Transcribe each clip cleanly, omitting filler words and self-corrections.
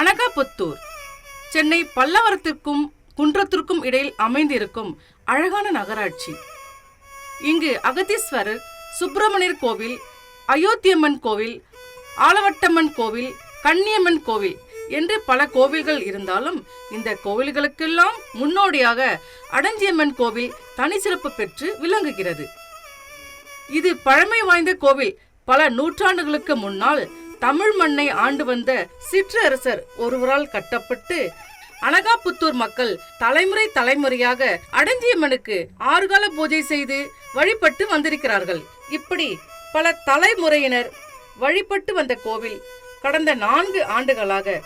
அனகாபுத்தூர் சென்னை பல்லவரத்திற்கும் குன்றத்திற்கும் இடையில் அமைந்திருக்கும் அழகான நகராட்சி. இங்கு அகதீஸ்வரர், சுப்பிரமணியர் கோவில், அயோத்தியம்மன் கோவில், ஆலவட்டம்மன் கோவில், கன்னியம்மன் கோவில் என்று பல கோவில்கள் இருந்தாலும் இந்த கோவில்களுக்கெல்லாம் முன்னோடியாக அடஞ்சியம்மன் கோவில் தனி சிறப்பு பெற்று விளங்குகிறது. இது பழமை வாய்ந்த கோவில். பல நூற்றாண்டுகளுக்கு முன்னால் தமிழ் மண்ணை ஆண்டு வந்த சிற்றரசர் ஒருவரால் கட்டப்பட்டு அனகாபுத்தூர் மக்கள் தலைமுறை தலைமுறையாக அடஞ்சியம்மனுக்கு 6 கால பூஜை செய்து வழிபட்டு வந்திருக்கிறார்கள். இப்படி பல தலைமுறையினர் வழிபட்டு வந்த கோவில் கடந்த 4 ஆண்டுகளாக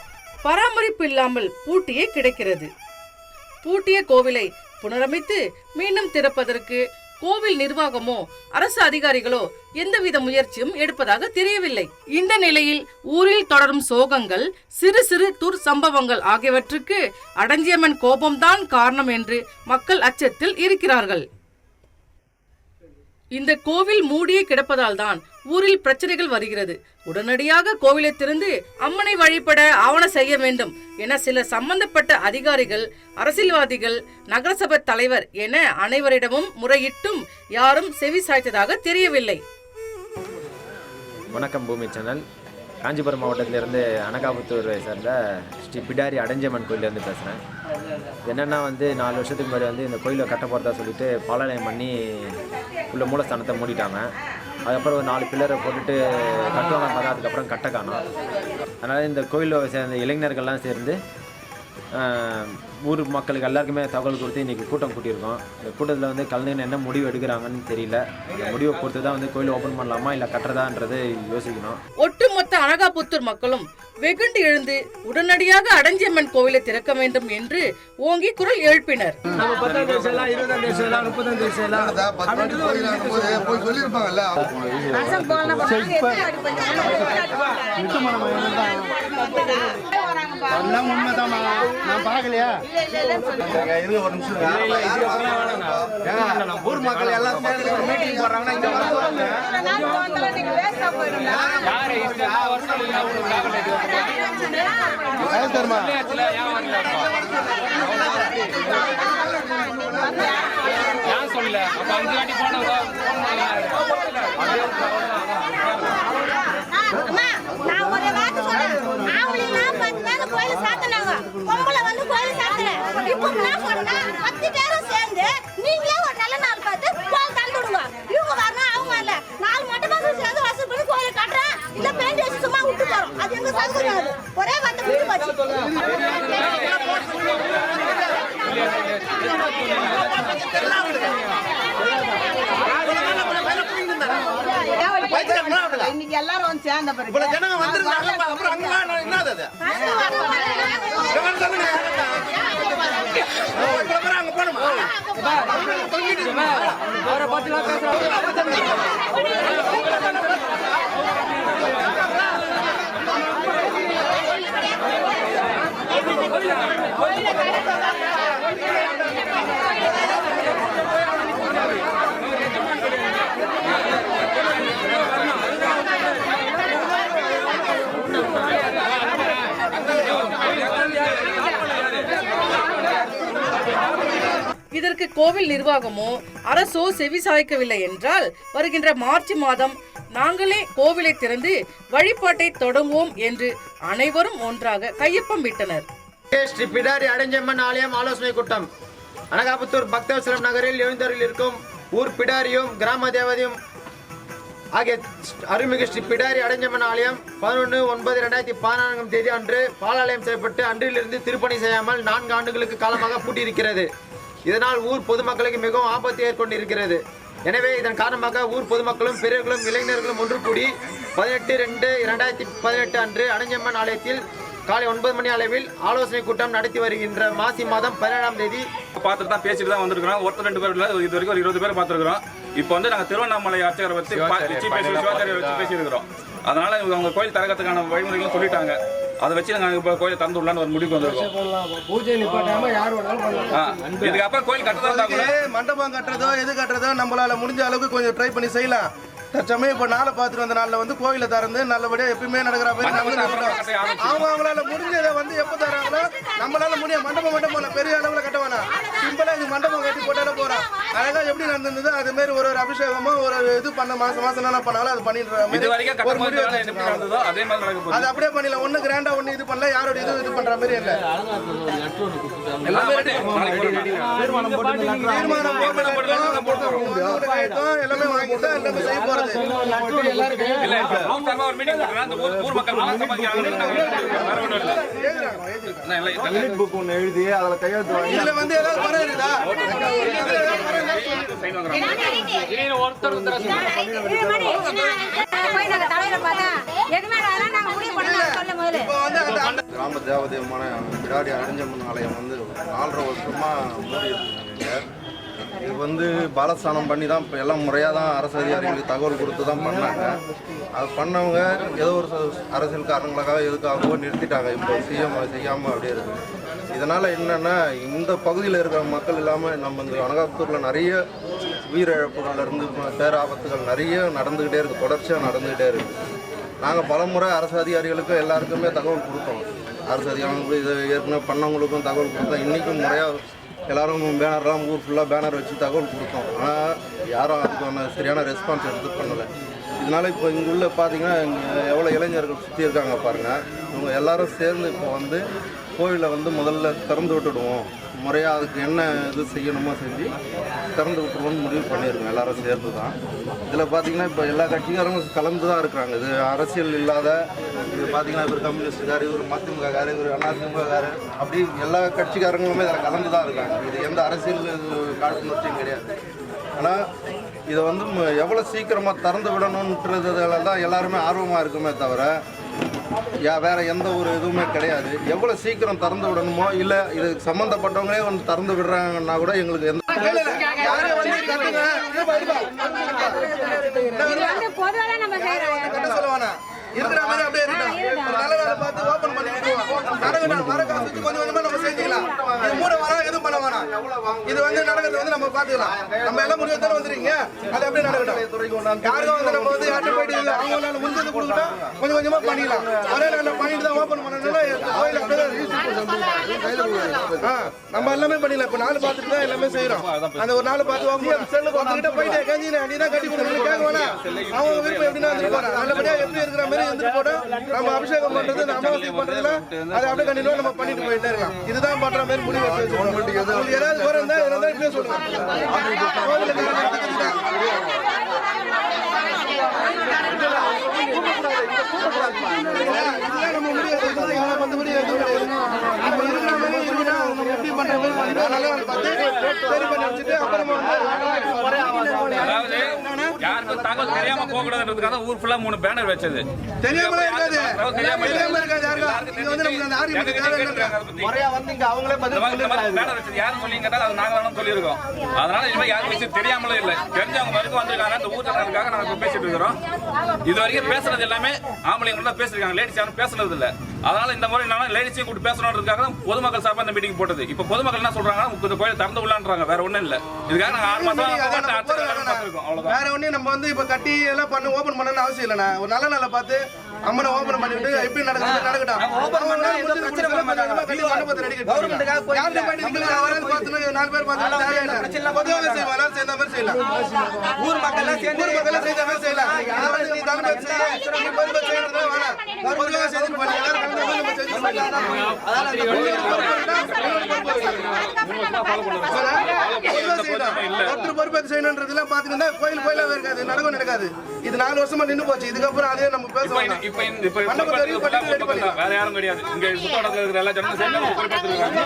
பராமரிப்பு இல்லாமல் பூட்டியே கிடக்கிறது. பூட்டிய கோவிலை புனரமைத்து மீண்டும் திறப்பதற்கு கோவில் நிர்வாகமோ அரசு அதிகாரிகளோ எந்தவித முயற்சியும் எடுப்பதாக தெரியவில்லை. இந்த நிலையில் ஊரில் தொடரும் சோகங்கள், சிறு சிறு துர்சம்பவங்கள் ஆகியவற்றுக்கு அடஞ்சியம்மன் கோபம்தான் காரணம் என்று மக்கள் அச்சத்தில் இருக்கிறார்கள். இந்த கோவில் மூடியே கிடப்பதால் தான் ஊரில் பிரச்சனைகள் வருகிறது. உடனடியாக கோவிலை திறந்து அம்மனை வழிபட ஆவண செய்ய வேண்டும் என சில சம்பந்தப்பட்ட அதிகாரிகள், அரசியல்வாதிகள், நகரசபை தலைவர் என அனைவரிடமும் முறையிட்டும் யாரும் செவி சாய்த்ததாக தெரியவில்லை. வணக்கம் பூமி சேனல். காஞ்சிபுரம் மாவட்டத்திலிருந்து அனகாபுத்தூரை சேர்ந்த ஸ்ரீ பிடாரி அடஞ்சியம்மன் கோயிலேருந்து பேசுகிறேன். என்னென்னா 4 வருஷத்துக்கு முன்னாடி இந்த கோயிலை கட்ட போகிறதா சொல்லிட்டு பாலாலயம் பண்ணி உள்ள மூலஸ்தானத்தை மூடிட்டாங்க. அதுக்கப்புறம் ஒரு 4 பில்லரை போட்டுட்டு கட்டுவாங்க பார்த்தா அதுக்கப்புறம் கட்ட காணோம். அதனால் இந்த கோயிலில் சேர்ந்த இளைஞர்கள்லாம் சேர்ந்து ஊர் மக்களுக்கு எல்லாருக்குமே தகவல் கொடுத்து இன்றைக்கி கூட்டம் கூட்டியிருக்கோம். இந்த கூட்டத்தில் கலைஞர் என்ன முடிவு எடுக்கிறாங்கன்னு தெரியல. அந்த முடிவை பொறுத்து தான் கோயில் ஓப்பன் பண்ணலாமா இல்லை கட்டுறதான்றது யோசிக்கணும். ஒட்டுமொத்த அனகாபுத்தூர் மக்களும் வெகுண்டு எழுந்து உடனடியாக அடஞ்சியம்மன் கோவிலை திறக்க வேண்டும் என்று ஓங்கி குரல் எழுப்பினர். ஊர் மக்கள் எல்லாம் மீட்டிங் போடுறாங்கன்னா சொல்ல அப்ப 5 வாட்டி கோயில சாத்தினாங்க. பொம்பளை கோயில் சாத்தல. இப்போ என்ன பண்ணா 10 பேரும் சேர்ந்து நீங்களே ஒரு நல்ல நாள் பார்த்து கோயில் தந்து விடுங்க. இவங்க வரணும், அவங்க இல்ல. 4 மொட்டை பசங்க சேர்ந்து வசூல் பண்ணி கோயிலை கட்டுறேன். இல்ல பெயிண்ட் அடிச்சு சும்மா விட்டு போறோம். அது எங்க சௌகரியம். அது ஒரே வார்த்தை விட்டு போச்சு. இன்னைக்கு எல்லாரும் வந்து சேர்ந்த பிறகு ஜனங்க வந்துருந்தாங்க. அப்புறம் அங்க என்னது அது அங்க போணுமா? அவரை பத்தி இதற்கு கோவில் நிர்வாகமோ அரசோ செவி சாய்க்கவில்லை என்றால் வருகின்ற மார்ச் மாதம் நாங்களே கோவிலை திறந்து வழிபாட்டை தொடங்குவோம் என்று அனைவரும் ஒன்றாக கையொப்பம் விட்டனர். ஸ்ரீ பிடாரி அடஞ்சியம்மன் ஆலயம் ஆலோசனை கூட்டம். அனகாபுத்தூர் பக்தவத்சலம் நகரில் எழுந்தருளில் இருக்கும் ஊர் பிடாரியும் கிராம தேவதையும் ஆகிய அருள்மிகு ஸ்ரீ பிடாரி அடஞ்சியம்மன் ஆலயம் 11/9/2014 தேதி அன்று பாலாலயம் செய்யப்பட்டு அன்றிலிருந்து திருப்பணி செய்யாமல் 4 ஆண்டுகளுக்கு காலமாக பூட்டியிருக்கிறது. இதனால் ஊர் பொதுமக்களுக்கு மிகவும் ஆபத்து ஏற்பட்டிருக்கிறது. எனவே இதன் காரணமாக ஊர் பொதுமக்களும் பெரியர்களும் இளைஞர்களும் ஒன்று கூடி 18/2/2018 அன்று அடஞ்சியம்மன் ஆலயத்தில் காலை 9 மணி அளவில் ஆலோசனை கூட்டம் நடத்தி வருகின்ற மாசி மாதம் 17ஆம் தேதி பார்த்துட்டு தான் பேசிட்டு தான் வந்திருக்கிறோம். ஒருத்தர் 2 பேர் இல்லை, இது வரைக்கும் ஒரு 20 பேர் பார்த்துருக்கிறோம். இப்போ நாங்கள் திருவண்ணாமலை அர்ச்சகரை வச்சு சிவாச்சாரியரை வச்சு பேசியிருக்கிறோம். அதனால அவங்க கோயில் தரகத்துக்கான வழிமுறைகளும் சொல்லிட்டாங்க. அதை வச்சு நாங்கள் இப்போ கோயில் தந்து விடலான்னு ஒரு முடிவுக்கு வந்திருக்கோம். இதுக்கப்புறம் கோயில் கட்டுறதா கூட மண்டபம் கட்டுறதோ எது கட்டுறதோ நம்மளால முடிஞ்ச அளவுக்கு கொஞ்சம் ட்ரை பண்ணி செய்யலாம். தற்சமயம் இப்போ நாளை பார்த்துட்டு வந்த நாளில் வந்து கோயிலை திறந்து நல்லபடியாக எப்பயுமே நடக்கிற மாதிரி அவங்களால முடிஞ்சதை வந்து எப்போ தராங்களோ நம்மளால முடிய மண்டபம் பெரிய அளவில் கட்ட வேணாம். சிம்பிளாக இது மண்டபம் கட்டி போட்டாலே போகிறோம். அழகாக எப்படி நடந்தது அது மாதிரி ஒரு அபிஷேகமோ ஒரு இது பண்ண மாதம் என்ன பண்ணாலும் அது பண்ணிடுற ஒரு முடிவு அது அப்படியே பண்ணிடலாம். ஒன்று கிராண்டாக ஒன்று இது பண்ணல, யாரோட இது பண்ணுற மாதிரி இல்லை. தீர்மானம் போட்டு எல்லாமே வாங்கிட்டு எல்லாமே செய்ய போறது. எழுதி அதுல கையெழுத்து இதுல வந்து ஏதாவது பணம் இருக்குதா? கிராம தேவதையமான பிடாரி அடைஞ்சம்மன் ஆலயம் வந்து 4.5 வருஷமா மூடி இருக்குங்க. இது வந்து பாலஸ்தானம் பண்ணி தான் இப்போ எல்லாம் முறையாக தான் அரசு அதிகாரிகளுக்கு தகவல் கொடுத்து தான் பண்ணாங்க. அது பண்ணவங்க ஏதோ ஒரு அரசியல் காரணங்களுக்காக எதுக்காகவோ நிறுத்திட்டாங்க. இப்போ செய்யாமல் அப்படியே இருக்குது. இதனால் என்னென்னா இந்த பகுதியில் இருக்கிற மக்கள் இல்லாமல் நம்ம இந்த அனகாபுத்தூரில் நிறைய உயிரிழப்புகள்லேருந்து பேராபத்துகள் நிறைய நடந்துக்கிட்டே இருக்குது, தொடர்ச்சியாக நடந்துக்கிட்டே இருக்குது. நாங்கள் பலமுறை அரசு அதிகாரிகளுக்கும் எல்லாருக்குமே தகவல் கொடுத்தோம். அரசு அதிகாரிகளுக்கும் இதை ஏற்கனவே பண்ணவங்களுக்கும் தகவல் கொடுத்தோம். இன்றைக்கும் முறையாக எல்லோரும் பேனர்லாம் ஊர் ஃபுல்லாக பேனர் வச்சு தகவல் கொடுத்தோம். ஆனால் யாரும் அதுக்கான சரியான ரெஸ்பான்ஸ் எடுத்து பண்ணலை. இதனால் இப்போ இங்குள்ள பார்த்தீங்கன்னா எவ்வளோ இளைஞர்கள் சுற்றி இருக்காங்க பாருங்கள். இவங்க எல்லோரும் சேர்ந்து இப்போ வந்து கோவிலை வந்து முதல்ல திறந்து விட்டுடுவோம், முறையாக அதுக்கு என்ன இது செய்யணுமோ செஞ்சு திறந்து விட்டுருவோம்னு முடிவு பண்ணியிருக்கோம் எல்லோரும் சேர்ந்து தான். இதில் பார்த்தீங்கன்னா இப்போ எல்லா கட்சிக்காரங்களும் கலந்து தான் இருக்கிறாங்க. இது அரசியல் இல்லாத இது பார்த்தீங்கன்னா இவர் கம்யூனிஸ்டுக்கார், இவர் மதிமுககார், இவர் அதிமுககார், அப்படி எல்லா கட்சிக்காரங்களுமே இதில் கலந்து தான் இருக்காங்க. இது எந்த அரசியல் காழ்ப்புணர்ச்சியும் கிடையாது. ஆனால் இதை வந்து எவ்வளோ சீக்கிரமாக திறந்து விடணுன்றதுல தான் எல்லாருமே ஆர்வமாக இருக்குமே தவிர வேற எந்த ஒரு இதுவுமே கிடையாது. எவ்வளோ சீக்கிரம் திறந்து விடணுமோ இல்லை இது சம்மந்தப்பட்டவங்களே வந்து திறந்து விடுறாங்கன்னா கூட எங்களுக்கு எந்த இருக்கிற மாதிரி அப்படியே இருக்கட்டும். நல்ல வேலை பார்த்து ஓப்பன் பண்ணி நடக்கட்டும். வர காசுக்கு கொஞ்சம் கொஞ்சமா நம்ம செஞ்சுக்கலாம். இது மூட வர எதுவும் பண்ண வேணாம். இது வந்து நடக்கிறது வந்து நம்ம பார்த்துக்கலாம். நம்ம எல்லாம் முடிவு வந்துருக்கீங்க, அது அப்படியே நடக்கட்டும். யாருக்கும் வந்து நம்ம வந்து யார்கிட்ட போயிட்டு அவங்களால முடிஞ்சது கொடுக்கட்டும், கொஞ்சம் கொஞ்சமா பண்ணிக்கலாம். ஒரே நாளில் பண்ணிட்டு தான் ஓப்பன் பண்ணனால கோயில் அப்படியே நம்ம எல்லாமே பண்ணிடலாம். இப்போ நாள் பார்த்துட்டு தான் எல்லாமே செய்யறோம். அந்த ஒரு நாள் பார்த்து உங்ககிட்ட போயிட்டு கேஞ்சி நீ தான் கட்டி கொடுக்கணும் கேட்க வேணாம். அவங்க விருப்பம் எப்படின்னா வந்துட்டு போறாங்க. நல்லபடியா எப்படி இருக்கிற மாதிரி வந்துட்டு போட நம்ம அபிஷேகம் பண்றது அமாவாசை பண்றதுல அதை அப்படியே கண்டிப்பா நம்ம பண்ணிட்டு போயிட்டே இருக்கலாம். இதுதான் பண்ற மாதிரி முடிவு வச்சு ஏதாவது குறை இருந்தா இப்படியே சொல்லுங்க. நம்ம முடியாது மற்றபடி எதுவும் கிடையாது. நம்ம இருக்கிற மாதிரி இருக்குன்னா நம்ம எப்படி பண்ற மாதிரி நல்ல பார்த்து சரி பண்ணி வச்சுட்டு அப்புறமா யாருக்கும் தகவல் தெரியாம போக கூடாதுன்றதுக்காக ஊர் ஃபுல்லா 3 பேனர் வச்சது. தெரியாம இருக்காது யாருக்கும். இங்க வந்து நம்ம அந்த ஆர்மி முறையா வந்து இங்க அவங்களே பதில் பேனர் வச்சது யாரும் சொல்லி கேட்டால் அது நாங்க வேணும் சொல்லியிருக்கோம். அதனால இனிமே யாரும் விஷயம் தெரியாமலே இல்லை, தெரிஞ்சவங்க வரைக்கும் வந்திருக்காங்க. இந்த ஊர்க்காரங்களுக்காக நாங்க பேசிட்டு இருக்கிறோம். இது வரைக்கும் பேசுறது எல்லாமே ஆம்பளைங்க தான் பேசிருக்காங்க, லேடிஸ் யாரும் பேசுனது இல்லை. அதனால இந்த முறை என்னன்னா லேடிஸையும் கூட்டு பேசணுன்றதுக்காக பொதுமக்கள் சார்பாக இந்த மீட்டிங் போட்டது. இப்போ பொதுமக்கள் என்ன சொல்றாங்கன்னா இந்த கோயில் திறந்து விடலான்றாங்க, வேற ஒண்ணும் இல்லை. இதுக்காக நாங்க 6 மாசம் வேற ஒண்ணு நம்ம வந்து இப்ப கட்டி எல்லாம் பண்ண ஓபன் பண்ணணும்னு அவசியம் இல்லைண்ணா. ஒரு நல்ல நாளை பார்த்து அம்மனை ஓபன் பண்ணிவிட்டு எப்படி நடக்குது நடக்கட்டும். பொதுவாக செய்வாங்க சேர்ந்த மாதிரி செய்யலாம். ஊர் மக்கள் சேர்ந்து செய்த மாதிரி செய்யலாம். பொதுவாக செஞ்சு ஒருத்தர் பொறுப்பேற்று செய்யணுன்றதுலாம் பாத்தீங்கன்னா கோயில் கோயிலாவே இருக்காது, நடக்காது. இது 4 வருஷமா நின்று போச்சு. இதுக்கப்புறம் அதே நம்ம பேசுவோம். வேற யாரும் கிடையாது. இங்க சுத்தோட்டத்தில் இருக்கிற எல்லா ஜனங்களும் சேர்ந்து பொறுப்பேற்றிருக்காங்க.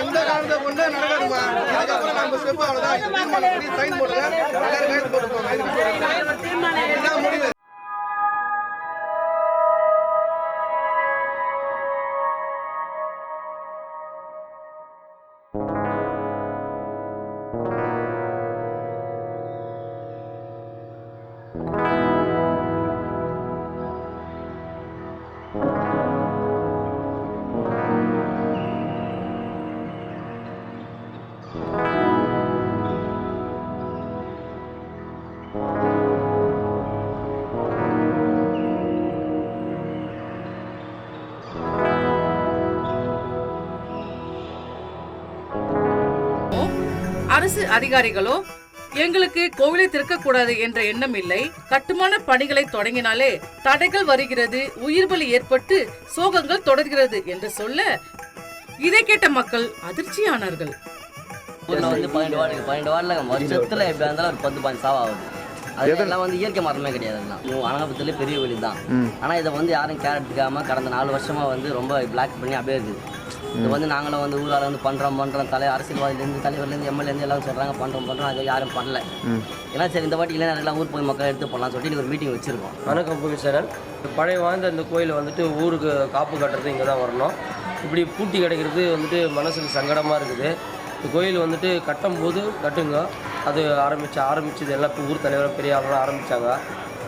எந்த காரணத்தை கொண்டு நடக்காதுமா. இதுக்கப்புறம் நம்ம ஸ்டெப் அவ்வளவுதான். சைன் போடுங்க, எல்லாரும் கைது போட்டுக்கோங்க. முடிவு அரசு அதிகாரிகளோ எங்களுக்கு கோவிலை திறக்கக்கூடாது என்ற எண்ணம் இல்லை, கட்டுமான பணிகளை தொடங்கினாலே தடைகள் வருகிறது, உயிர் பலி ஏற்பட்டு சோகங்கள் தொடர்கிறது என்று சொல்ல இதை கேட்ட மக்கள் அதிர்ச்சியானார்கள். ஊரில் வந்து 12 வார்டில் வருஷத்தில் எப்படி இருந்தாலும் ஒரு 10-15 சாவாகுது. அதெல்லாம் வந்து இயற்கை மரமே கிடையாது. அனகாபுரத்துலேயே பெரிய கோயில் தான். ஆனால் இதை வந்து யாரும் கேர் எடுத்துக்காமல் கடந்த 4 வருஷமாக வந்து ரொம்ப பிளாக் பண்ணி அப்படியே இருக்குது. இது வந்து நாங்களும் வந்து ஊரால் வந்து பண்ணுறோம் அரசியல்வாதிலேருந்து தலைவர்லேருந்து எம்எல்ஏருந்து எல்லாம் சொல்கிறாங்க பண்ணுறோம் அது யாரும் பண்ணல. ஏன்னா சரி இந்த வாட்டி இல்லைன்னா எல்லாம் ஊர் போய் மக்கள் எடுத்து போடலாம் சொல்லிட்டு ஒரு மீட்டிங் வச்சுருக்கோம். வணக்கம் புவிசரன். பழைய வாழ்ந்த இந்த கோயிலை வந்துட்டு ஊருக்கு காப்பு கட்டுறது இங்கே தான் வரணும். இப்படி பூட்டி கிடைக்கிறது வந்துட்டு மனசுக்கு சங்கடமாக இருக்குது. இந்த கோயில் வந்துட்டு கட்டும் போது கட்டுங்க, அது ஆரம்பிச்சது எல்லாம் இப்போ ஊர் தலைவராக பெரிய ஆளுநராக ஆரம்பித்தாங்க.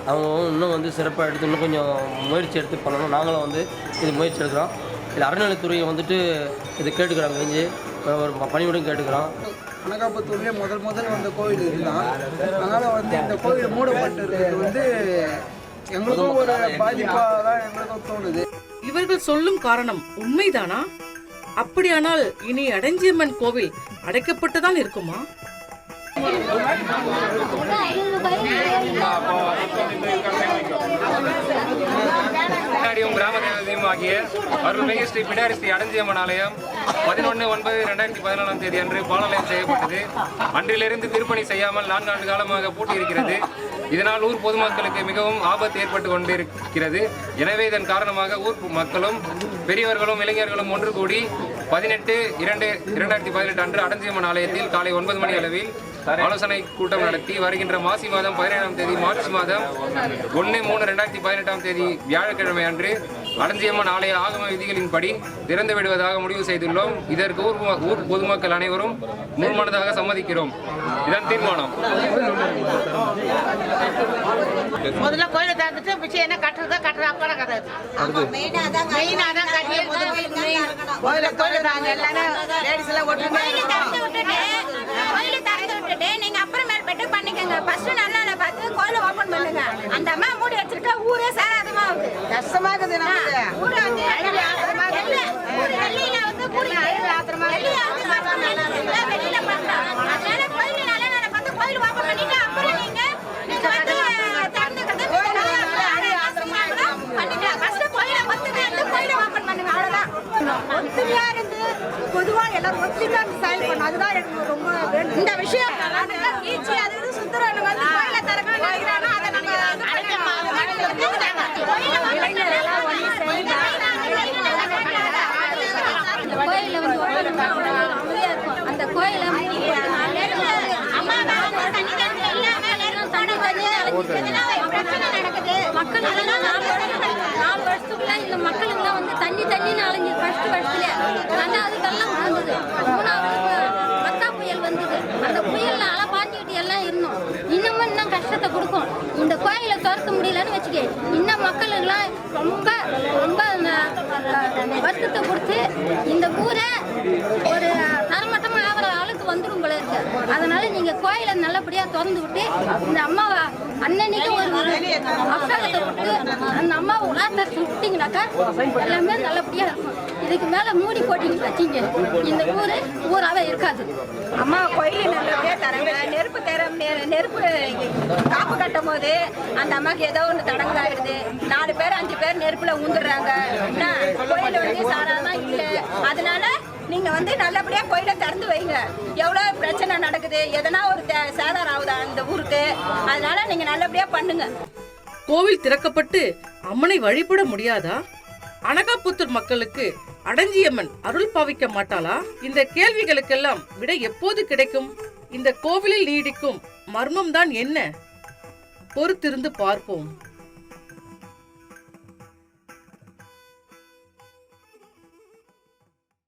அவங்க இன்னும் வந்து சிறப்பாக எடுத்து இன்னும் கொஞ்சம் முயற்சி எடுத்து பண்ணணும். நாங்களும் வந்து இது முயற்சி எடுக்கிறோம். இல்லை அறநிலைத்துறையை வந்துட்டு இதை கேட்டுக்கிறோம், கெஞ்சி ஒரு பணிவுடன் கேட்டுக்கிறோம். அனகாபுத்தூர்லேயே முதல் வந்த கோயில் இதுதான். அதனால் வந்து இந்த கோயில் மூடப்பட்டிருக்கிறது வந்து எங்களுக்கும் ஒரு பாதிப்பாக தான் எங்களுக்கும் தோணுது. இவர்கள் சொல்லும் காரணம் உண்மைதானா? அப்படியானால் இனி அடஞ்சியம்மன் கோவில் அடைக்கப்பட்டுதான் இருக்குமா? கிராம தேவதையும் ஆகிய அருள்மிகு ஸ்ரீ பிடாரி ஸ்ரீ அடஞ்சியம்மன் ஆலயம் 11/9/2014 அன்று பாலாலயம் செய்யப்பட்டது. அன்றிலிருந்து திருப்பணி செய்யாமல் 4 ஆண்டு காலமாக பூட்டியிருக்கிறது. இதனால் ஊர் பொதுமக்களுக்கு மிகவும் ஆபத்து ஏற்பட்டு கொண்டிருக்கிறது. எனவே இதன் காரணமாக ஊர் மக்களும் பெரியவர்களும் இளைஞர்களும் ஒன்று கூடி 18/2/2018 அன்று அடஞ்சியம்மன் ஆலயத்தில் காலை 9 மணி அளவில் ஆலோசனை கூட்டம் நடத்தி வருகின்ற மாசி மாதம் 17ஆம் தேதி மார்ச் மாதம் 1/3/2018 வியாழக்கிழமை அன்று அடஞ்சியம்மன் ஆலய ஆகம விதிகளின்படி திறந்து விடுவதாக முடிவு செய்துள்ளோம். இதற்கு ஊர் பொதுமக்கள் அனைவரும் முழுமனதாக சம்மதிக்கிறோம். இதன் தீர்மானம். முதல்ல கோயிலை திறந்துட்டு மிச்சம் என்ன கட்டுறதோ கட்டுற அப்புறம் கதை நீங்க அப்புறமேல் பெட்டு பண்ணிக்கங்க. ஃபர்ஸ்ட் நல்ல நாளை பார்த்து கோயிலை ஓபன் பண்ணுங்க. அந்த அம்மா மூடி வச்சிருக்க ஊரே சேராதமா இருக்கு, கஷ்டமா இருக்குது. ஊரு வந்து வெளியில வந்து வெளியில பண்றோம். அதனால கோயில் நல்ல நாளை பார்த்து கோயில் ஓபன் பண்ணிட்டு அப்புறம் நீங்க வந்து திறந்துக்கிறது பண்ணிட்டு ஃபர்ஸ்ட் கோயிலை கோயிலை ஓபன் பண்ணுங்க. அவ்வளவுதான். ஒத்துமையா இருந்து பொதுவா எல்லாரும் ஒத்துமையா செயல் பண்ணணும். அதுதான் எனக்கு ரொம்ப வேணும். இந்த விஷயம் பீச்சு அது சுத்துறவங்க வந்து கோயிலை திறக்க நினைக்கிறாங்க. அதை நாங்க கோயில வந்து அந்த கோயில மக்கள் 4 வருஷத்துக்குள்ள இந்த மக்களுக்குலாம் வந்து தண்ணி அலைஞ்சு ஃபர்ஸ்ட் வருஷத்துல 2வது வெள்ளம் வந்தது, 3வது மத்தா புயல் வந்தது. அந்த புயல்ல அலை பாஞ்சிக்கிட்டு எல்லாம் இருந்தோம். இன்னும் கஷ்டத்தை கொடுக்கும். இந்த கோயிலை திறக்க முடியலன்னு வச்சுக்க, இன்னும் மக்களுக்கெல்லாம் ரொம்ப வருத்தத்தை கொடுத்து இந்த ஊரை ஒரு தரமட்டமா ஆகிற ஆளுக்கு வந்துடும் போல இருக்கு. அதனால நீங்க கோயிலை நல்லபடியா திறந்து விட்டு இந்த அம்மாவை அன்னன்னைக்கு ஒரு அப்சாகத்தை விட்டு அந்த அம்மாவை உலாத்த விட்டீங்கன்னாக்கா எல்லாமே நல்லபடியா இருக்கும். இதுக்கு மேல மூடி போட்டீங்கன்னு வச்சிங்க இந்த ஊராவே இருக்காது. அம்மா கோயில் நல்லபடியா தரங்க. நெருப்பு காப்பு கட்டும் போது அந்த அம்மாக்கு ஏதோ ஒன்று தடங்கலாயிடுது. 4 பேர் 5 பேர் நெருப்புல ஊந்துடுறாங்க. கோயில் வந்து சாராதான் இல்லை. அதனால நீங்க வந்து நல்லபடியா கோயிலை திறந்து வைங்க. எவ்வளவு பிரச்சனை நடக்குது, எதனா ஒரு சேதாரம் ஆகுதா இந்த ஊருக்கு. அதனால நீங்க நல்லபடியா பண்ணுங்க. கோவில் திறக்கப்பட்டு அம்மனை வழிபட முடியாதா? அனகாபுத்தூர் மக்களுக்கு அடஞ்சியம்மன் அருள் பாவிக்க மாட்டாளா? இந்த கேள்விகளுக்கெல்லாம் விடை எப்போது கிடைக்கும்? இந்த கோவிலில் நீடிக்கும் மர்மம்தான் என்ன? பொறுத்திருந்து பார்ப்போம்.